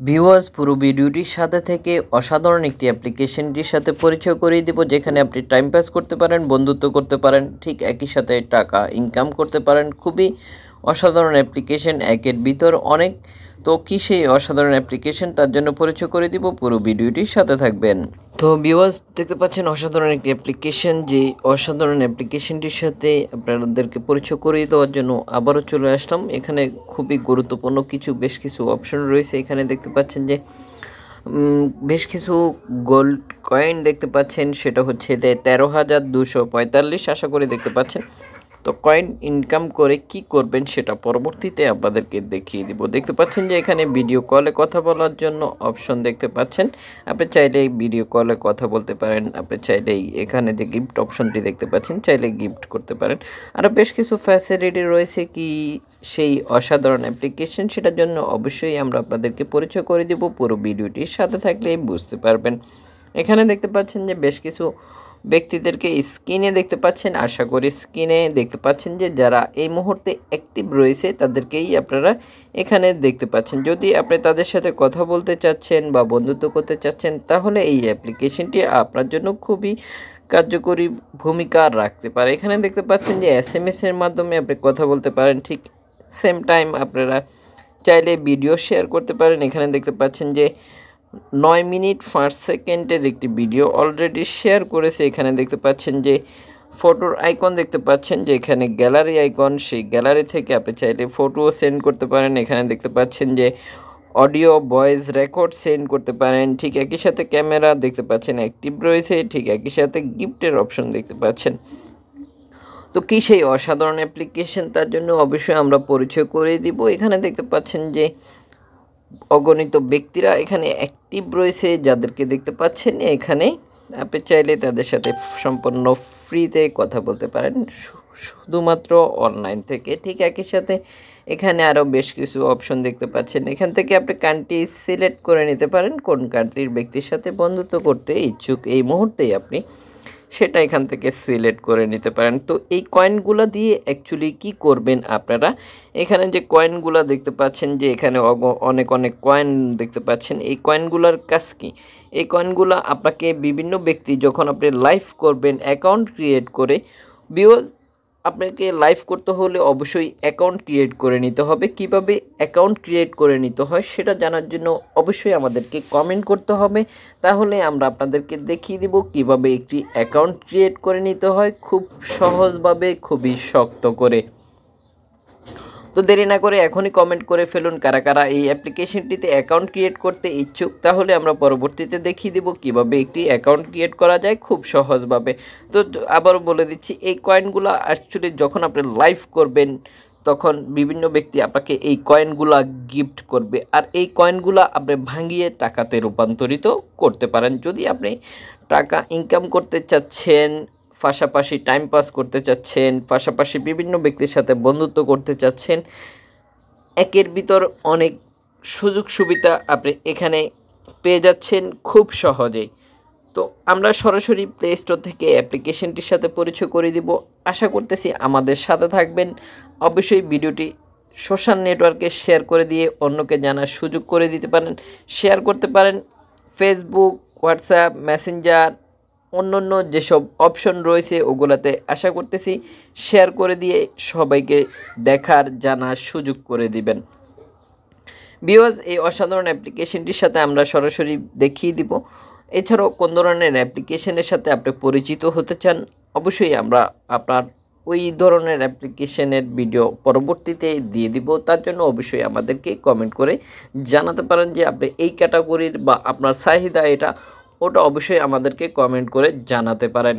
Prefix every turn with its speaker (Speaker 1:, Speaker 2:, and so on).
Speaker 1: Viewers, পুরো ভিডিওটির সাথে থেকে অসাধারণ একটি অ্যাপ্লিকেশনটির সাথে পরিচয় করিয়ে দিব, যেখানে আপনি টাইম পাস করতে পারেন, বন্ধুত্ব করতে পারেন, ঠিক একই সাথে টাকা ইনকাম করতে পারেন। খুবই অসাধারণ অ্যাপ্লিকেশন, একের ভিতর অনেক। তো কি সেই অসাধারণ অ্যাপ্লিকেশন, তার জন্য পরিচয় করে দিব, পুরো ভিডিওটির সাথে থাকবেন। তো ভিউয়ার্স, দেখতে পাচ্ছেন অসাধারণ একটি অ্যাপ্লিকেশন। যে অসাধারণ অ্যাপ্লিকেশনটির সাথে আপনাদেরকে পরিচয় করিয়ে দেওয়ার জন্য আবারও চলে আসলাম। এখানে খুবই গুরুত্বপূর্ণ বেশ কিছু অপশন রয়েছে। এখানে দেখতে পাচ্ছেন যে বেশ কিছু গোল্ড কয়েন দেখতে পাচ্ছেন, সেটা হচ্ছে 13,245। আশা করি দেখতে পাচ্ছেন। তো কয়েন ইনকাম করে কি করবেন সেটা পরবর্তীতে আপনাদেরকে দেখিয়ে দিব। দেখতে পাচ্ছেন যে এখানে ভিডিও কলে কথা বলার জন্য অপশন দেখতে পাচ্ছেন। আপনি চাইলেই ভিডিও কলে কথা বলতে পারেন, আপনি চাইলেই এখানে যে গিফট অপশনটি দেখতে পাচ্ছেন, চাইলে গিফট করতে পারেন। আরও বেশ কিছু ফ্যাসিলিটি রয়েছে। কি সেই অসাধারণ অ্যাপ্লিকেশন, সেটার জন্য অবশ্যই আমরা আপনাদেরকে পরিচয় করে দিব। পুরো ভিডিওটির সাথে থাকলেই বুঝতে পারবেন। এখানে দেখতে পাচ্ছেন যে বেশ কিছু ব্যক্তিদেরকে স্ক্রিনে দেখতে পাচ্ছেন। আশা করি স্ক্রিনে দেখতে পাচ্ছেন যে যারা এই মুহূর্তে অ্যাক্টিভ রয়েছে তাদেরকেই আপনারা এখানে দেখতে পাচ্ছেন। যদি আপনি তাদের সাথে কথা বলতে চাচ্ছেন বা বন্ধুত্ব করতে চাচ্ছেন, তাহলে এই অ্যাপ্লিকেশনটি আপনার জন্য খুবই কার্যকরী ভূমিকা রাখতে পারে। এখানে দেখতে পাচ্ছেন যে SMS এর মাধ্যমে আপনি কথা বলতে পারেন, ঠিক সেম টাইম আপনারা চাইলে ভিডিও শেয়ার করতে পারেন। এখানে দেখতে পাচ্ছেন যে 9 মিনিট 5 সেকেন্ডের একটি ভিডিও অলরেডি শেয়ার করেছে। এখানে দেখতে পাচ্ছেন যে ফটোর আইকন দেখতে পাচ্ছেন, যে এখানে গ্যালারি আইকন, সেই গ্যালারি থেকে আপনি চাইলে ফটোও সেন্ড করতে পারেন। এখানে দেখতে পাচ্ছেন যে অডিও ভয়েস রেকর্ড সেন্ড করতে পারেন। ঠিক একই সাথে ক্যামেরা দেখতে পাচ্ছেন অ্যাক্টিভ রয়েছে, ঠিক একই সাথে গিফটের অপশন দেখতে পাচ্ছেন। তো কি সেই অসাধারণ অ্যাপ্লিকেশন, তার জন্য অবশ্যই আমরা পরিচয় করে দিব। এখানে দেখতে পাচ্ছেন যে অগণিত ব্যক্তিরা এখানে অ্যাক্টিভ রয়েছে, যাদেরকে দেখতে পাচ্ছেন। এখানে আপনি চাইলে তাদের সাথে সম্পূর্ণ ফ্রিতে কথা বলতে পারেন, শুধুমাত্র অনলাইন থেকে। ঠিক একই সাথে এখানে আরও বেশ কিছু অপশন দেখতে পাচ্ছেন। এখান থেকে আপনি কান্ট্রি সিলেক্ট করে নিতে পারেন, কোন কান্ট্রির ব্যক্তির সাথে বন্ধুত্ব করতে ইচ্ছুক এই মুহূর্তেই আপনি সেটা এখান থেকে সিলেক্ট করে নিতে পারেন। তো এই কয়েনগুলো দিয়ে অ্যাকচুয়ালি কি করবেন আপনারা, এখানে যে কয়েনগুলো দেখতে পাচ্ছেন, যে এখানে অনেক অনেক কয়েন দেখতে পাচ্ছেন। এই কয়েনগুলোর কাজ কি? এই কয়েনগুলো আপনাকে বিভিন্ন ব্যক্তি, যখন আপনি লাইভ করবেন অ্যাকাউন্ট ক্রিয়েট করে, ভিউয়ার্স, আপনাকে লাইভ করতে হলে অবশ্যই অ্যাকাউন্ট ক্রিয়েট করে নিতে হবে। কিভাবে অ্যাকাউন্ট ক্রিয়েট করে নিতে হয় সেটা জানার জন্য অবশ্যই আমাদেরকে কমেন্ট করতে হবে। তাহলে আমরা আপনাদেরকে দেখিয়ে দিব কিভাবে একটি অ্যাকাউন্ট ক্রিয়েট করে নিতে হয়, খুব সহজভাবে, খুবই শক্ত করে। তো দেরি না করে এখনই কমেন্ট করে ফেলুন কারা কারা এই অ্যাপ্লিকেশনটিতে অ্যাকাউন্ট ক্রিয়েট করতে ইচ্ছুক। তাহলে আমরা পরবর্তীতে দেখিয়ে দেব কিভাবে একটি অ্যাকাউন্ট ক্রিয়েট করা যায় খুব সহজভাবে। তো আবারও বলে দিচ্ছি, এই কয়েনগুলো অ্যাকচুয়ালি যখন আপনি লাইভ করবেন, তখন বিভিন্ন ব্যক্তি আপনাকে এই কয়েনগুলা গিফট করবে, আর এই কয়েনগুলা আপনি ভাঙিয়ে টাকাতে রূপান্তরিত করতে পারেন। যদি আপনি টাকা ইনকাম করতে চাচ্ছেন, পাশাপাশি টাইম পাস করতে চাচ্ছেন, পাশাপাশি বিভিন্ন ব্যক্তির সাথে বন্ধুত্ব করতে চাচ্ছেন, একের ভিতর অনেক সুযোগ সুবিধা আপনি এখানে পেয়ে যাচ্ছেন খুব সহজেই। তো আমরা সরাসরি প্লে স্টোর থেকে অ্যাপ্লিকেশনটির সাথে পরিচয় করে দিব। আশা করতেছি আমাদের সাথে থাকবেন। অবশ্যই ভিডিওটি সোশ্যাল নেটওয়ার্কে শেয়ার করে দিয়ে অন্যকে জানার সুযোগ করে দিতে পারেন। শেয়ার করতে পারেন ফেসবুক, হোয়াটসঅ্যাপ, মেসেঞ্জার, অন্য যেসব অপশন রয়েছে ওগুলাতে। আশা করতেছি শেয়ার করে দিয়ে সবাইকে দেখার, জানার সুযোগ করে দিবেন। ভিউয়ার্স, এই অসাধারণ অ্যাপ্লিকেশনটির সাথে আমরা সরাসরি দেখিয়ে দিব। এছাড়াও কোন ধরনের অ্যাপ্লিকেশনের সাথে আপনি পরিচিত হতে চান, অবশ্যই আমরা আপনার ওই ধরনের অ্যাপ্লিকেশনের ভিডিও পরবর্তীতে দিয়ে দিব। তার জন্য অবশ্যই আমাদেরকে কমেন্ট করে জানাতে পারেন যে আপনি এই ক্যাটাগরির বা আপনার চাহিদা এটা, ওটা অবশ্যই আমাদেরকে কমেন্ট করে জানাতে পারেন।